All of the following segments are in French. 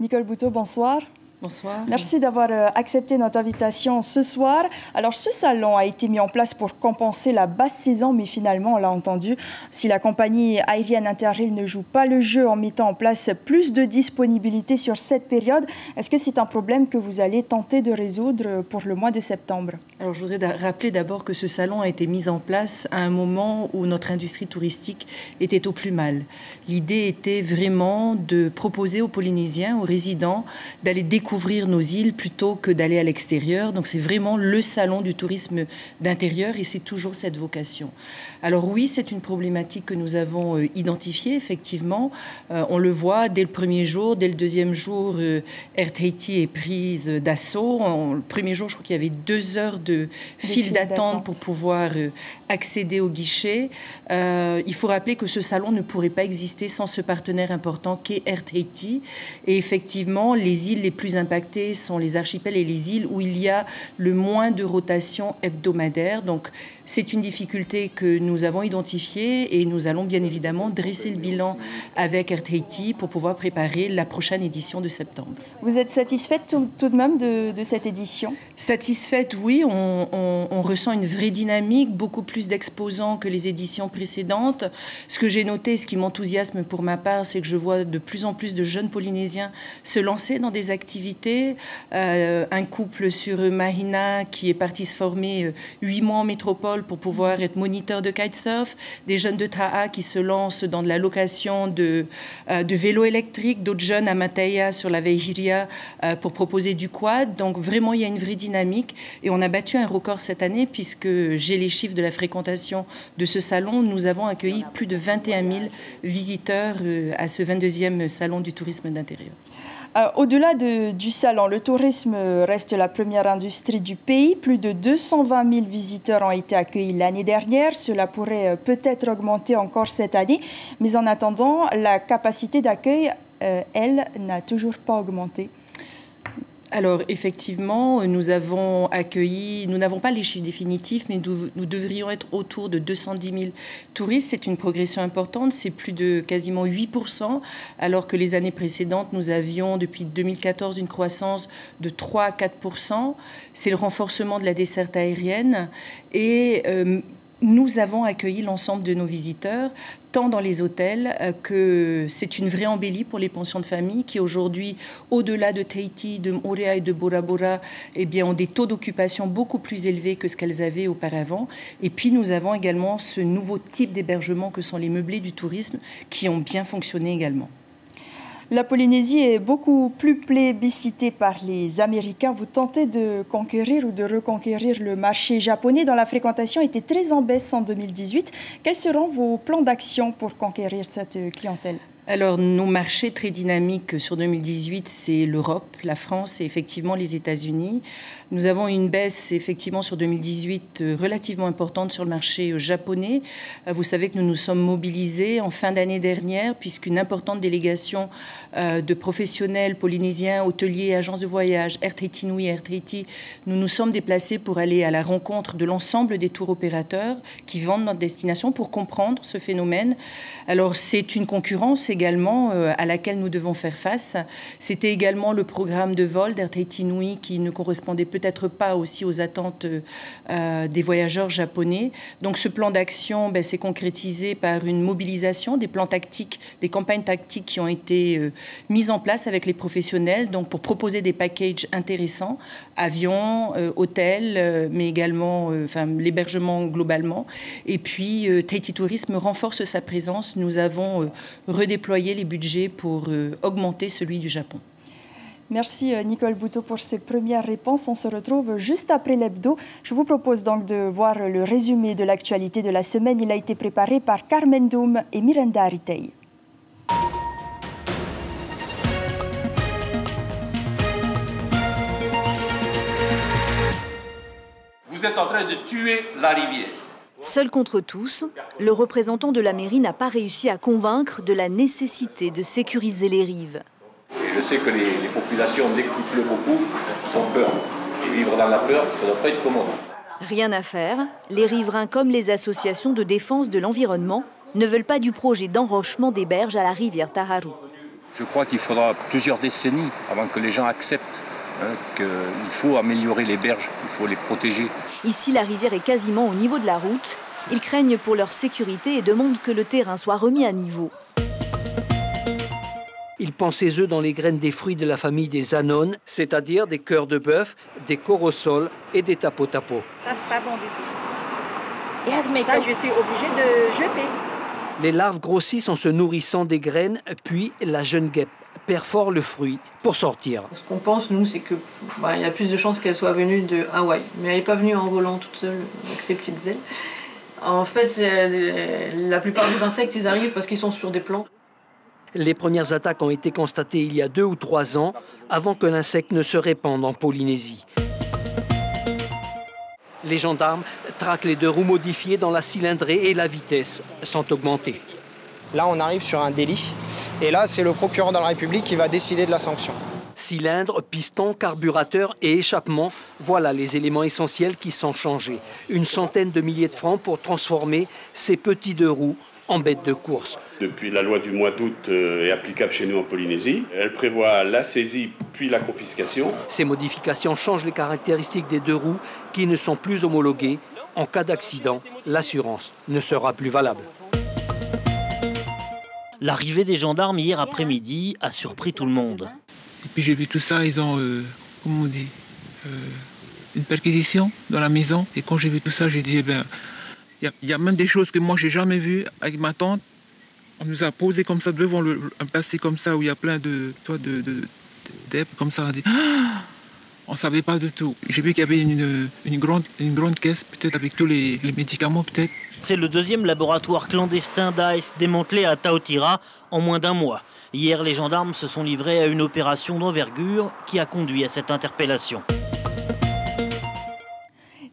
Nicole Bouteau, bonsoir. Bonsoir. Merci d'avoir accepté notre invitation ce soir. Alors, ce salon a été mis en place pour compenser la basse saison, mais finalement, on l'a entendu, si la compagnie aérienne Interrail ne joue pas le jeu en mettant en place plus de disponibilité sur cette période, est-ce que c'est un problème que vous allez tenter de résoudre pour le mois de septembre? Alors, je voudrais rappeler d'abord que ce salon a été mis en place à un moment où notre industrie touristique était au plus mal. L'idée était vraiment de proposer aux Polynésiens, aux résidents, d'aller découvrir nos îles plutôt que d'aller à l'extérieur. Donc c'est vraiment le salon du tourisme d'intérieur et c'est toujours cette vocation. Alors oui, c'est une problématique que nous avons identifiée, effectivement. On le voit dès le premier jour, dès le deuxième jour, Air Tahiti est prise d'assaut. Le premier jour, je crois qu'il y avait 2 heures de file d'attente pour pouvoir accéder au guichet. Il faut rappeler que ce salon ne pourrait pas exister sans ce partenaire important qu'est Air Tahiti. Et effectivement, les îles les plus impactés sont les archipels et les îles où il y a le moins de rotation hebdomadaire. Donc, c'est une difficulté que nous avons identifiée et nous allons bien évidemment dresser le bilan avec Air Tahiti pour pouvoir préparer la prochaine édition de septembre. Vous êtes satisfaite tout de même de cette édition? Satisfaite, oui. On ressent une vraie dynamique, beaucoup plus d'exposants que les éditions précédentes. Ce que j'ai noté, ce qui m'enthousiasme pour ma part, c'est que je vois de plus en plus de jeunes Polynésiens se lancer dans des activités. Un couple sur Mahina qui est parti se former 8 mois en métropole pour pouvoir être moniteur de kitesurf. Des jeunes de Taha qui se lancent dans de la location de vélos électriques. D'autres jeunes à Mataya sur la Veihiria pour proposer du quad. Donc vraiment, il y a une vraie dynamique. Et on a battu un record cette année puisque j'ai les chiffres de la fréquentation de ce salon. Nous avons accueilli plus de 21 000 visiteurs à ce 22e salon du tourisme d'intérieur. Au-delà du salon, le tourisme reste la première industrie du pays. Plus de 220 000 visiteurs ont été accueillis l'année dernière. Cela pourrait peut-être augmenter encore cette année. Mais en attendant, la capacité d'accueil, elle, n'a toujours pas augmenté. Alors, effectivement, nous avons accueilli, nous n'avons pas les chiffres définitifs, mais nous devrions être autour de 210 000 touristes. C'est une progression importante, c'est plus de quasiment 8%, alors que les années précédentes, nous avions depuis 2014 une croissance de 3 à 4%. C'est le renforcement de la desserte aérienne et nous avons accueilli l'ensemble de nos visiteurs, tant dans les hôtels que c'est une vraie embellie pour les pensions de famille qui aujourd'hui, au-delà de Tahiti, de Moorea et de Bora Bora, eh bien, ont des taux d'occupation beaucoup plus élevés que ce qu'elles avaient auparavant. Et puis nous avons également ce nouveau type d'hébergement que sont les meublés du tourisme qui ont bien fonctionné également. La Polynésie est beaucoup plus plébiscitée par les Américains. Vous tentez de conquérir ou de reconquérir le marché japonais dont la fréquentation était très en baisse en 2018. Quels seront vos plans d'action pour conquérir cette clientèle ? Alors, nos marchés très dynamiques sur 2018, c'est l'Europe, la France et effectivement les États-Unis. Nous avons une baisse effectivement sur 2018 relativement importante sur le marché japonais. Vous savez que nous nous sommes mobilisés en fin d'année dernière puisqu'une importante délégation de professionnels polynésiens, hôteliers, agences de voyage, Air Tahiti Nui, Air Tahiti, nous nous sommes déplacés pour aller à la rencontre de l'ensemble des tours opérateurs qui vendent notre destination pour comprendre ce phénomène. Alors, c'est une concurrence également à laquelle nous devons faire face. C'était également le programme de vol d'Air Tahiti Nui qui ne correspondait peut-être pas aussi aux attentes des voyageurs japonais. Donc ce plan d'action s'est concrétisé par une mobilisation des plans tactiques, des campagnes tactiques qui ont été mises en place avec les professionnels donc pour proposer des packages intéressants, avions, hôtels, mais également l'hébergement globalement. Et puis Tahiti Tourisme renforce sa présence. Nous avons redéployé les budgets pour augmenter celui du Japon. Merci Nicole Bouteau pour ces premières réponses. On se retrouve juste après l'hebdo. Je vous propose donc de voir le résumé de l'actualité de la semaine. Il a été préparé par Carmen Doum et Miranda Aritei. Vous êtes en train de tuer la rivière. Seul contre tous, le représentant de la mairie n'a pas réussi à convaincre de la nécessité de sécuriser les rives. Et je sais que les populations, dès qu'il pleut beaucoup, ils ont peur. Et vivre dans la peur, ça ne doit pas être commode. Rien à faire, les riverains comme les associations de défense de l'environnement ne veulent pas du projet d'enrochement des berges à la rivière Taharu. Je crois qu'il faudra plusieurs décennies avant que les gens acceptent qu'il faut améliorer les berges, il faut les protéger. Ici, la rivière est quasiment au niveau de la route. Ils craignent pour leur sécurité et demandent que le terrain soit remis à niveau. Ils pensent ces œufs dans les graines des fruits de la famille des anones, c'est-à-dire des cœurs de bœuf, des corossoles et des tapo-tapo. Ça, c'est pas bon du tout. Mais ça, je suis obligée de jeter. Les larves grossissent en se nourrissant des graines, puis la jeune guêpe perfore le fruit pour sortir. Ce qu'on pense, nous, c'est que y a plus de chances qu'elle soit venue de Hawaï. Mais elle n'est pas venue en volant toute seule avec ses petites ailes. En fait, la plupart des insectes, ils arrivent parce qu'ils sont sur des plants. Les premières attaques ont été constatées il y a 2 ou 3 ans, avant que l'insecte ne se répande en Polynésie. Les gendarmes traquent les 2 roues modifiées dans la cylindrée et la vitesse sont augmentées. Là, on arrive sur un délit. Et là, c'est le procureur de la République qui va décider de la sanction. Cylindre, piston, carburateur et échappement, voilà les éléments essentiels qui sont changés. Une centaine de milliers de francs pour transformer ces petits 2 roues en bêtes de course. Depuis la loi du mois d'août est applicable chez nous en Polynésie. Elle prévoit la saisie puis la confiscation. Ces modifications changent les caractéristiques des 2 roues qui ne sont plus homologuées. En cas d'accident, l'assurance ne sera plus valable. L'arrivée des gendarmes hier après-midi a surpris tout le monde. Et puis j'ai vu tout ça, ils ont, comment on dit, une perquisition dans la maison. Et quand j'ai vu tout ça, j'ai dit, il y a même des choses que moi j'ai jamais vues avec ma tante. On nous a posé comme ça devant un plastique comme ça où il y a plein de comme ça. On dit, ah, on savait pas du tout. J'ai vu qu'il y avait une grande caisse, peut-être avec tous les médicaments, peut-être. C'est le 2e laboratoire clandestin d'Ice démantelé à Taotira en moins d'1 mois. Hier, les gendarmes se sont livrés à une opération d'envergure qui a conduit à cette interpellation.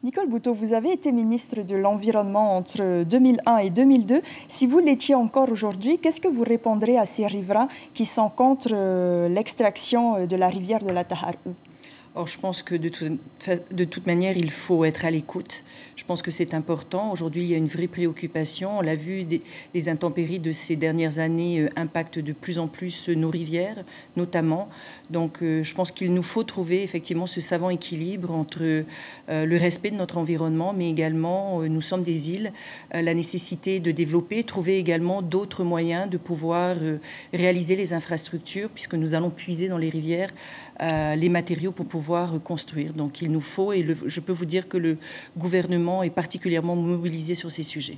Nicole Bouteau, vous avez été ministre de l'Environnement entre 2001 et 2002. Si vous l'étiez encore aujourd'hui, qu'est-ce que vous répondrez à ces riverains qui sont contre l'extraction de la rivière de la Taharou? Or, je pense que de toute manière, il faut être à l'écoute. Je pense que c'est important. Aujourd'hui, il y a une vraie préoccupation. On l'a vu, les intempéries de ces dernières années impactent de plus en plus nos rivières, notamment. Donc, je pense qu'il nous faut trouver effectivement ce savant équilibre entre le respect de notre environnement, mais également, nous sommes des îles, la nécessité de développer, trouver également d'autres moyens de pouvoir réaliser les infrastructures, puisque nous allons puiser dans les rivières les matériaux pour pouvoir construire. Donc, il nous faut, et je peux vous dire que le gouvernement est particulièrement mobilisé sur ces sujets.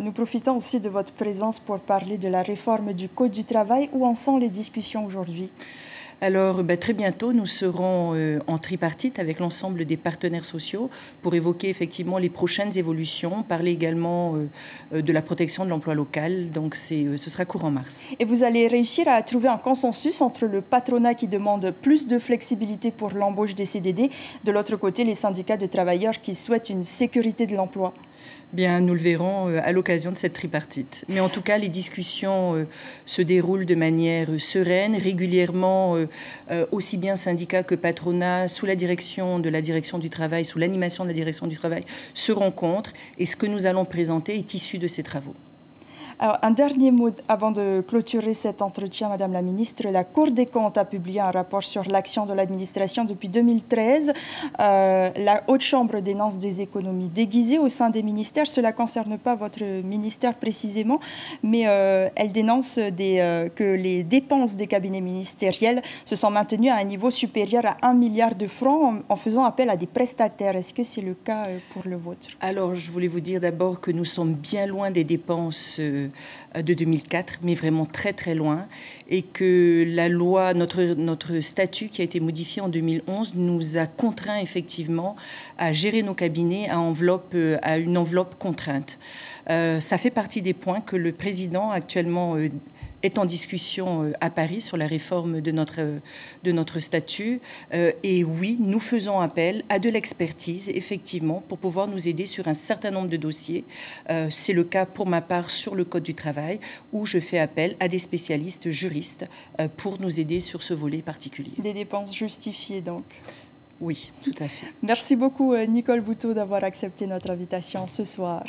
Nous profitons aussi de votre présence pour parler de la réforme du Code du travail. Où en sont les discussions aujourd'hui ? Alors, très bientôt, nous serons en tripartite avec l'ensemble des partenaires sociaux pour évoquer effectivement les prochaines évolutions, parler également de la protection de l'emploi local. Donc, ce sera courant mars. Et vous allez réussir à trouver un consensus entre le patronat qui demande plus de flexibilité pour l'embauche des CDD, de l'autre côté, les syndicats de travailleurs qui souhaitent une sécurité de l'emploi. Bien, nous le verrons à l'occasion de cette tripartite. Mais en tout cas, les discussions se déroulent de manière sereine, régulièrement, aussi bien syndicats que patronat, sous la direction du travail, sous l'animation de la direction du travail, se rencontrent. Et ce que nous allons présenter est issu de ces travaux. Alors, un dernier mot avant de clôturer cet entretien, Madame la Ministre. La Cour des comptes a publié un rapport sur l'action de l'administration depuis 2013. La Haute Chambre dénonce des économies déguisées au sein des ministères. Cela ne concerne pas votre ministère précisément, mais elle dénonce que les dépenses des cabinets ministériels se sont maintenues à un niveau supérieur à 1 milliard de francs en faisant appel à des prestataires. Est-ce que c'est le cas pour le vôtre? Alors, je voulais vous dire d'abord que nous sommes bien loin des dépenses de 2004, mais vraiment très très loin, et que la loi, notre statut qui a été modifié en 2011 nous a contraints effectivement à gérer nos cabinets à une enveloppe contrainte. Ça fait partie des points que le président actuellement est en discussion à Paris sur la réforme de notre statut. Et oui, nous faisons appel à de l'expertise, effectivement, pour pouvoir nous aider sur un certain nombre de dossiers. C'est le cas pour ma part sur le Code du travail, où je fais appel à des spécialistes juristes pour nous aider sur ce volet particulier. Des dépenses justifiées, donc. Oui, tout à fait. Merci beaucoup, Nicole Bouteau, d'avoir accepté notre invitation ce soir.